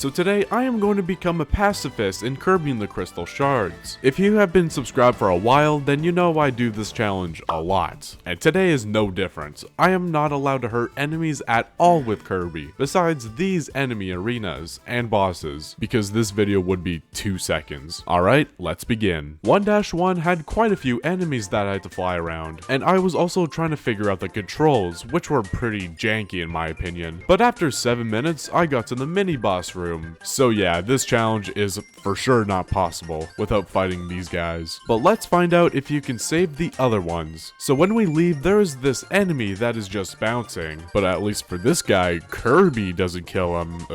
So today I am going to become a pacifist in Kirby and the Crystal Shards. If you have been subscribed for a while, then you know I do this challenge a lot. And today is no different. I am not allowed to hurt enemies at all with Kirby, besides these enemy arenas and bosses, because this video would be 2 seconds. Alright, let's begin. 1-1 had quite a few enemies that I had to fly around, and I was also trying to figure out the controls, which were pretty janky in my opinion. But after 7 minutes, I got to the mini boss room. So yeah, this challenge is for sure not possible without fighting these guys. But let's find out if you can save the other ones. So when we leave, there is this enemy that is just bouncing. But at least for this guy, Kirby doesn't kill him.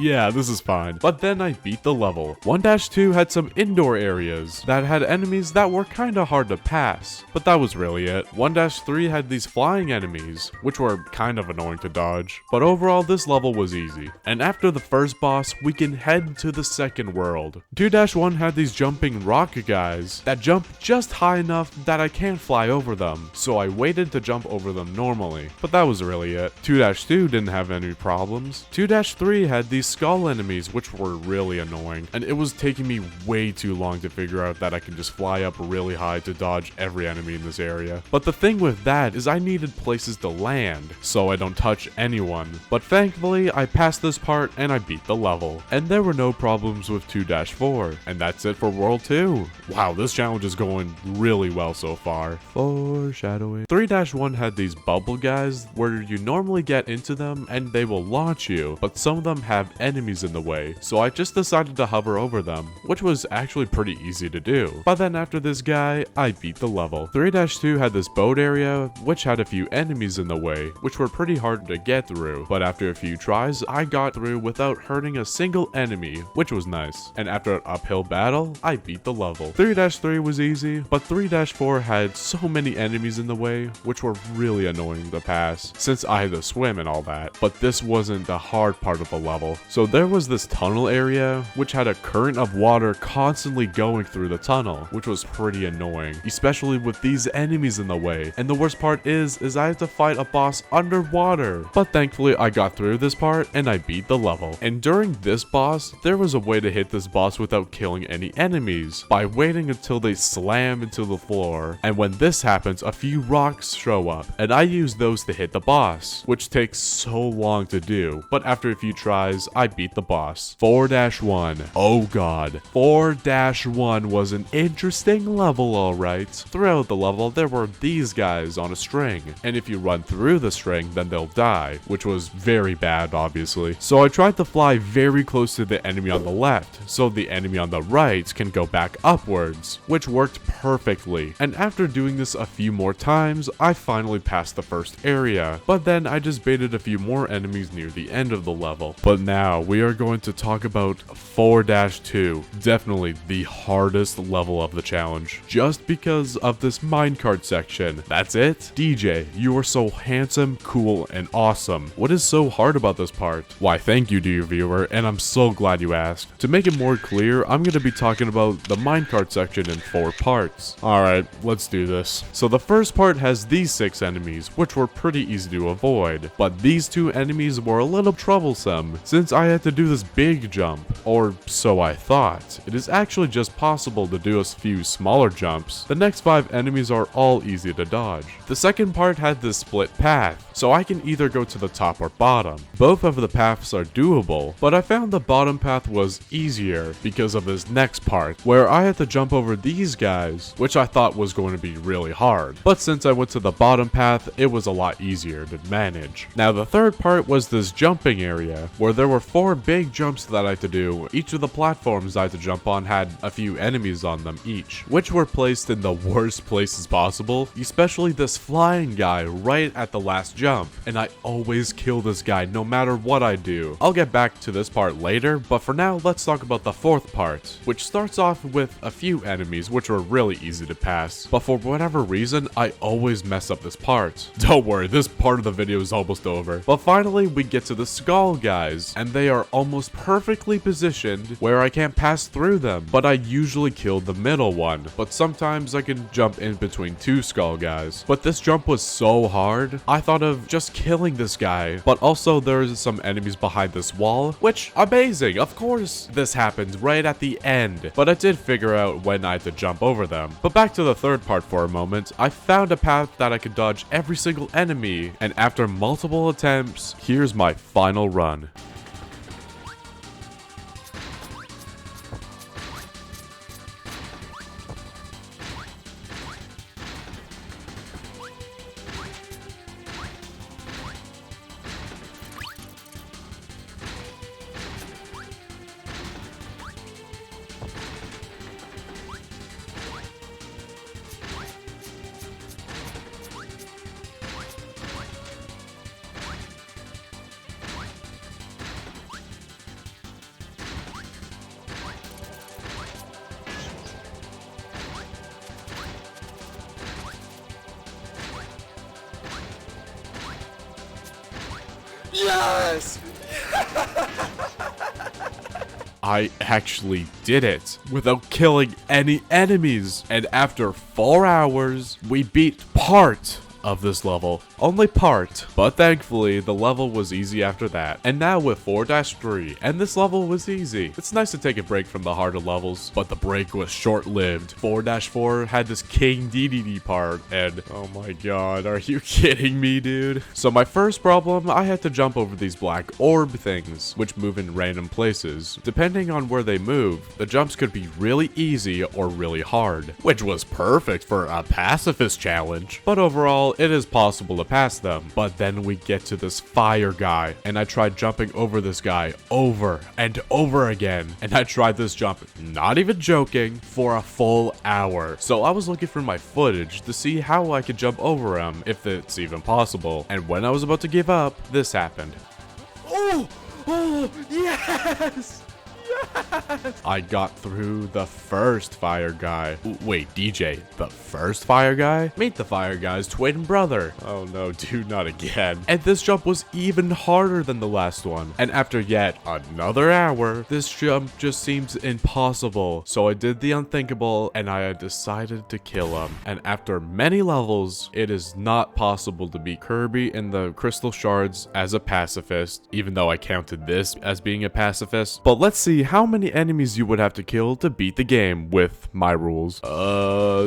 Yeah, this is fine. But then I beat the level. 1-2 had some indoor areas that had enemies that were kinda hard to pass. But that was really it. 1-3 had these flying enemies, which were kind of annoying to dodge. But overall, this level was easy. And after the first boss, we can head to the second world. 2-1 had these jumping rock guys that jump just high enough that I can't fly over them, so I waited to jump over them normally. But that was really it. 2-2 didn't have any problems. 2-3 had these skull enemies, which were really annoying, and it was taking me way too long to figure out that I can just fly up really high to dodge every enemy in this area. But the thing with that is I needed places to land, so I don't touch anyone. But thankfully, I passed this part and I beat the level. And there were no problems with 2-4. And that's it for World 2. Wow, this challenge is going really well so far. Foreshadowing. 3-1 had these bubble guys where you normally get into them and they will launch you, but some of them have enemies in the way, so I just decided to hover over them, which was actually pretty easy to do. But then after this guy, I beat the level. 3-2 had this boat area, which had a few enemies in the way, which were pretty hard to get through, but after a few tries, I got through without hurting a single enemy, which was nice. And after an uphill battle, I beat the level. 3-3 was easy, but 3-4 had so many enemies in the way, which were really annoying to pass, since I had to swim and all that. But this wasn't the hard part of the level. So there was this tunnel area, which had a current of water constantly going through the tunnel, which was pretty annoying, especially with these enemies in the way. And the worst part is I had to fight a boss underwater. But thankfully I got through this part and I beat the level. And during this boss, there was a way to hit this boss without killing any enemies, by waiting until they slam into the floor. And when this happens, a few rocks show up, and I use those to hit the boss, which takes so long to do. But after a few tries, I beat the boss. 4-1. Oh god. 4-1 was an interesting level, alright. Throughout the level, there were these guys on a string, and if you run through the string, then they'll die, which was very bad, obviously. So I tried to fly very close to the enemy on the left, so the enemy on the right can go back upwards, which worked perfectly. And after doing this a few more times, I finally passed the first area. But then I just baited a few more enemies near the end of the level. But now we are going to talk about 4-2, definitely the hardest level of the challenge, just because of this minecart section. That's it? DJ, you are so handsome, cool, and awesome. What is so hard about this part? Why, thank you, dear viewer, and I'm so glad you asked. To make it more clear, I'm going to be talking about the minecart section in 4 parts. Alright, let's do this. So the first part has these 6 enemies, which were pretty easy to avoid, but these 2 enemies were a little troublesome, since I had to do this big jump, or so I thought. It is actually just possible to do a few smaller jumps. The next 5 enemies are all easy to dodge. The second part had this split path, so I can either go to the top or bottom. Both of the paths are doable, but I found the bottom path was easier because of this next part, where I had to jump over these guys, which I thought was going to be really hard. But since I went to the bottom path, it was a lot easier to manage. Now the third part was this jumping area, where there were 4 big jumps that I had to do. Each of the platforms I had to jump on had a few enemies on them each, which were placed in the worst places possible, especially this flying guy right at the last jump. And I always kill this guy no matter what I do. I'll get back to this part later, but for now let's talk about the fourth part, which starts off with a few enemies which were really easy to pass, but for whatever reason I always mess up this part. Don't worry, this part of the video is almost over. But finally we get to the skull guys, and they are almost perfectly positioned where I can't pass through them, but I usually kill the middle one, but sometimes I can jump in between 2 skull guys. But this jump was so hard, I thought of just killing this guy, but also there's some enemies behind this wall wall, which, amazing, of course this happens right at the end, but I did figure out when I had to jump over them. But back to the third part for a moment, I found a path that I could dodge every single enemy, and after multiple attempts, here's my final run. Yes! I actually did it without killing any enemies, and after 4 hours, we beat part of this level. Only part, but thankfully the level was easy after that. And now with 4-3, and this level was easy. It's nice to take a break from the harder levels, but the break was short-lived. 4-4 had this King DDD part, and oh my god, are you kidding me, dude? So my first problem, I had to jump over these black orb things, which move in random places. Depending on where they move, the jumps could be really easy or really hard, which was perfect for a pacifist challenge. But overall, it is possible to pass them. But then we get to this fire guy, and I tried jumping over this guy over and over again. And I tried this jump, not even joking, for a full hour. So I was looking for my footage to see how I could jump over him, if it's even possible. And when I was about to give up, this happened. Oh! Oh! Yes! I got through the first fire guy. Wait, DJ, the first fire guy? Meet the fire guy's twin brother. Oh no, dude, not again. And this jump was even harder than the last one. And after yet another hour, this jump just seems impossible. So I did the unthinkable, and I had decided to kill him. And after many levels, it is not possible to beat Kirby in the crystal shards as a pacifist, even though I counted this as being a pacifist. But let's see how many enemies you would have to kill to beat the game with my rules.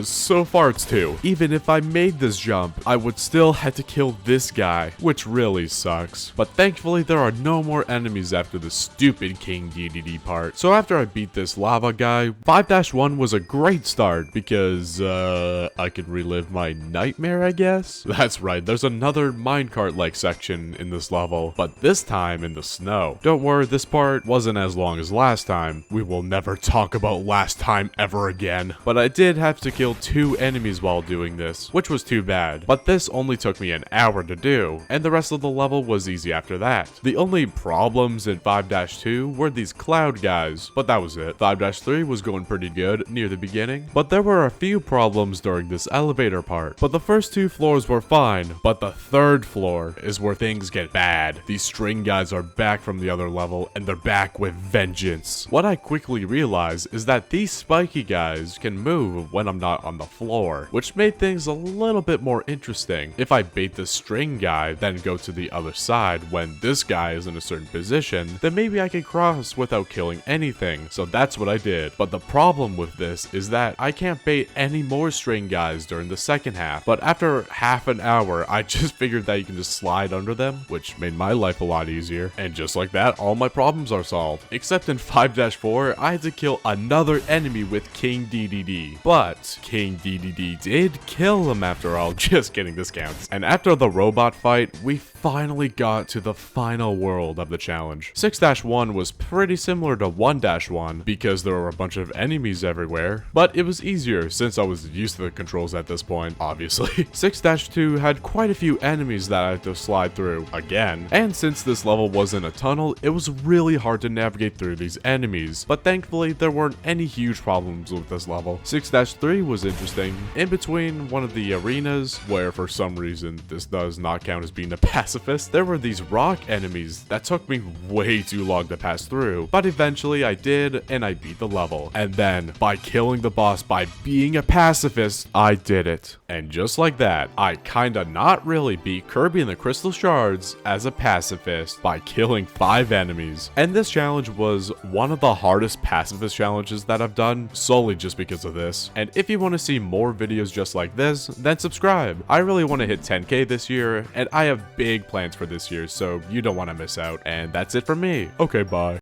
So far it's 2. Even if I made this jump, I would still have to kill this guy, which really sucks. But thankfully there are no more enemies after the stupid King DDD part. So after I beat this lava guy, 5-1 was a great start because, I could relive my nightmare, I guess? That's right, there's another minecart-like section in this level, but this time in the snow. Don't worry, this part wasn't as long as last time. We will never talk about last time ever again. But I did have to kill 2 enemies while doing this, which was too bad. But this only took me an hour to do, and the rest of the level was easy after that. The only problems in 5-2 were these cloud guys, but that was it. 5-3 was going pretty good near the beginning, but there were a few problems during this elevator part. But the first 2 floors were fine, but the 3rd floor is where things get bad. These string guys are back from the other level, and they're back with vengeance. What I quickly realized is that these spiky guys can move when I'm not on the floor, which made things a little bit more interesting. If I bait the string guy, then go to the other side when this guy is in a certain position, then maybe I can cross without killing anything. So that's what I did. But the problem with this is that I can't bait any more string guys during the second half. But after half an hour, I just figured that you can just slide under them, which made my life a lot easier. And just like that, all my problems are solved. Except in 5-4, I had to kill another enemy with King DDD. But King DDD did kill him after all. Just kidding, this counts. And after the robot fight, we finally got to the final world of the challenge. 6-1 was pretty similar to 1-1 because there were a bunch of enemies everywhere, but it was easier since I was used to the controls at this point, obviously. 6-2 had quite a few enemies that I had to slide through again, and since this level was in a tunnel, it was really hard to navigate through these these enemies, but thankfully there weren't any huge problems with this level. 6-3 was interesting. In between one of the arenas, where for some reason this does not count as being a pacifist, there were these rock enemies that took me way too long to pass through, but eventually I did, and I beat the level. And then, by killing the boss by being a pacifist, I did it. And just like that, I kinda not really beat Kirby and the Crystal Shards as a pacifist by killing 5 enemies. And this challenge was one of the hardest pacifist challenges that I've done, solely just because of this. And if you want to see more videos just like this, then subscribe. I really want to hit 10K this year, and I have big plans for this year, so you don't want to miss out. And that's it for me. Okay, bye.